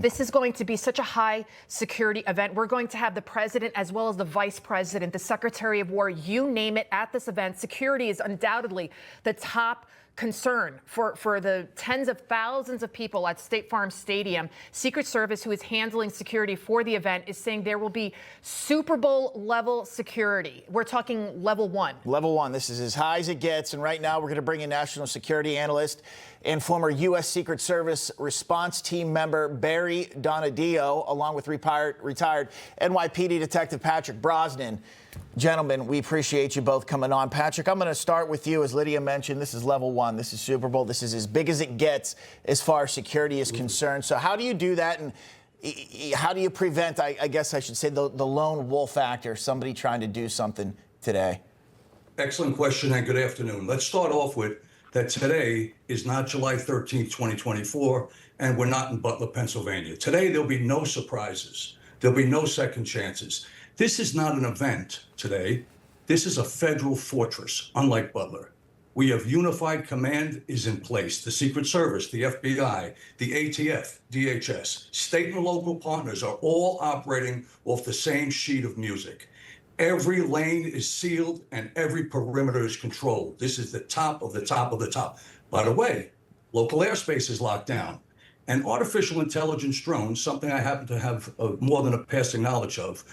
This is going to be such a high security event. We're going to have the president as well as the vice president, the secretary of war, you name it, at this event. Security is undoubtedly the top concern for the tens of thousands of people at State Farm Stadium. Secret Service, who is handling security for the event, is saying there will be Super Bowl level security. We're talking level 1. Level 1. This is as high as it gets. And right now we're going to bring in national security analyst and former U.S. Secret Service response team member Barry Donadio, along with retired NYPD Detective Patrick Brosnan. Gentlemen, we appreciate you both coming on. Patrick, I'm going to start with you. As Lydia mentioned, this is level 1. This is Super Bowl. This is as big as it gets as far as security is concerned. So how do you do that, and how do you prevent, I guess I should say, the lone wolf factor, somebody trying to do something today? Excellent question, and good afternoon. Let's start off with that today is not July 13th, 2024, and we're not in Butler, Pennsylvania. Today, there'll be no surprises. There'll be no second chances. This is not an event today. This is a federal fortress, unlike Butler. We have unified command is in place. The Secret Service, the FBI, the ATF, DHS, state and local partners are all operating off the same sheet of music. Every lane is sealed and every perimeter is controlled. This is the top of the top of the top. By the way, local airspace is locked down. And artificial intelligence drones, something I happen to have more than a passing knowledge of,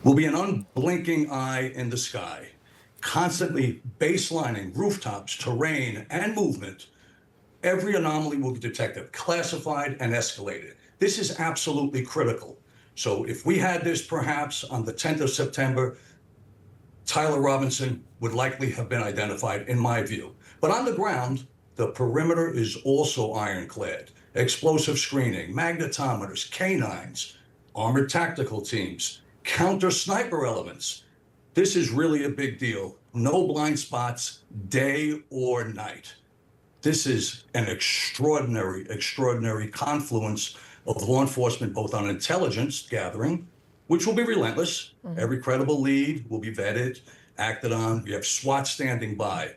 will be an unblinking eye in the sky, constantly baselining rooftops, terrain, and movement. Every anomaly will be detected, classified, and escalated. This is absolutely critical. So if we had this perhaps on the 10th of September, Tyler Robinson would likely have been identified, in my view. But on the ground, the perimeter is also ironclad. Explosive screening, magnetometers, canines, armored tactical teams, counter sniper elements. This is really a big deal. No blind spots, day or night. This is an extraordinary, extraordinary confluence of law enforcement, both on intelligence gathering, which will be relentless. Every credible lead will be vetted, acted on. We have SWAT standing by.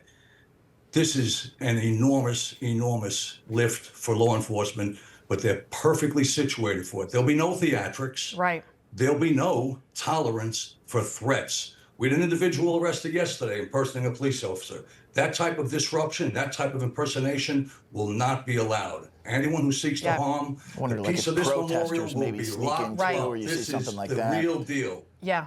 This is an enormous, enormous lift for law enforcement, but they're perfectly situated for it. There'll be no theatrics. Right. There'll be no tolerance for threats. We had an individual arrested yesterday impersonating a police officer. That type of disruption, that type of impersonation will not be allowed. Anyone who seeks to harm the peace of this memorial will be locked up. This is the real deal. Yeah.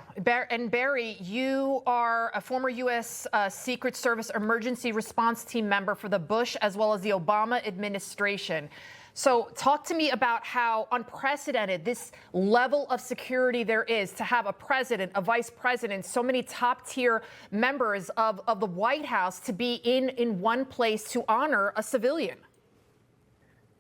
And Barry, you are a former U.S. Secret Service emergency response team member for the Bush as well as the Obama administration. So talk to me about how unprecedented this level of security there is to have a president, a vice president, so many top-tier members of the White House to be in one place to honor a civilian.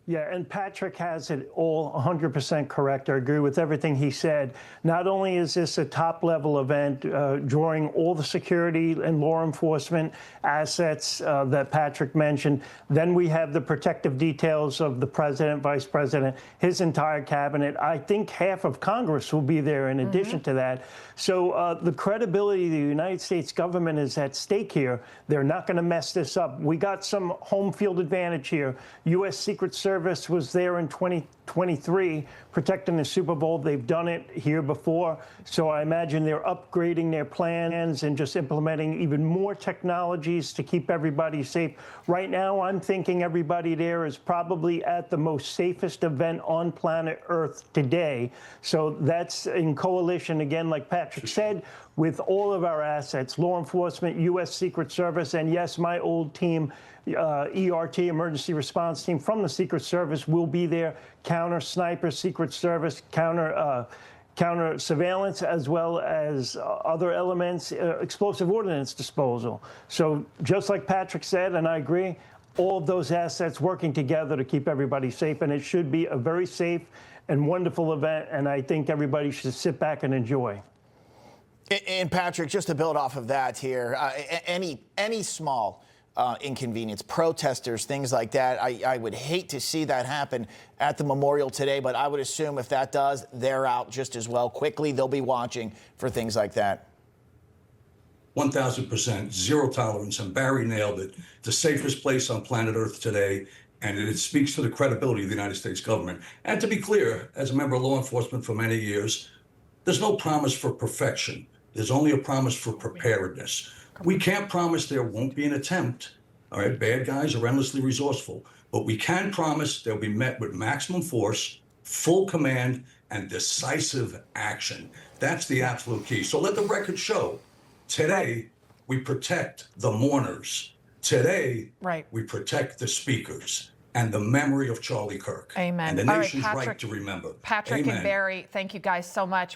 Yeah, and Patrick has it all 100% correct. I agree with everything he said. Not only is this a top-level event drawing all the security and law enforcement assets that Patrick mentioned, then we have the protective details of the president, vice president, his entire cabinet. I think half of Congress will be there in addition to that. So the credibility of the United States government is at stake here. They're not going to mess this up. We got some home field advantage here. U.S. Secret Service was there in 2023 protecting the Super Bowl. They've done it here before. So I imagine they're upgrading their plans and just implementing even more technologies to keep everybody safe. Right now, I'm thinking everybody there is probably at the most safest event on planet Earth today. So that's in coalition, again, like Patrick said, with all of our assets, law enforcement, U.S. Secret Service, and yes, my old team, ERT, Emergency Response Team from the Secret Service, will be there. Counter sniper, Secret Service, counter surveillance, as well as other elements, explosive ordnance disposal. So just like Patrick said, and I agree, all of those assets working together to keep everybody safe, and it should be a very safe and wonderful event, and I think everybody should sit back and enjoy. And Patrick, just to build off of that here, any small inconvenience, protesters, things like that, I would hate to see that happen at the memorial today, but I would assume if that does, they're out just as well. Quickly, they'll be watching for things like that. 1,000%, zero tolerance, and Barry nailed it. The safest place on planet Earth today And it speaks to the credibility of the United States government. And to be clear, as a member of law enforcement for many years, there's no promise for perfection. There's only a promise for preparedness. We can't promise there won't be an attempt. All right, bad guys are endlessly resourceful, but we can promise they'll be met with maximum force, full command, and decisive action. That's the absolute key. So let the record show. Today, we protect the mourners. Today, we protect the speakers and the memory of Charlie Kirk. Amen. And the All right, nation's Patrick, right to remember. Patrick Amen. and Barry, thank you guys so much.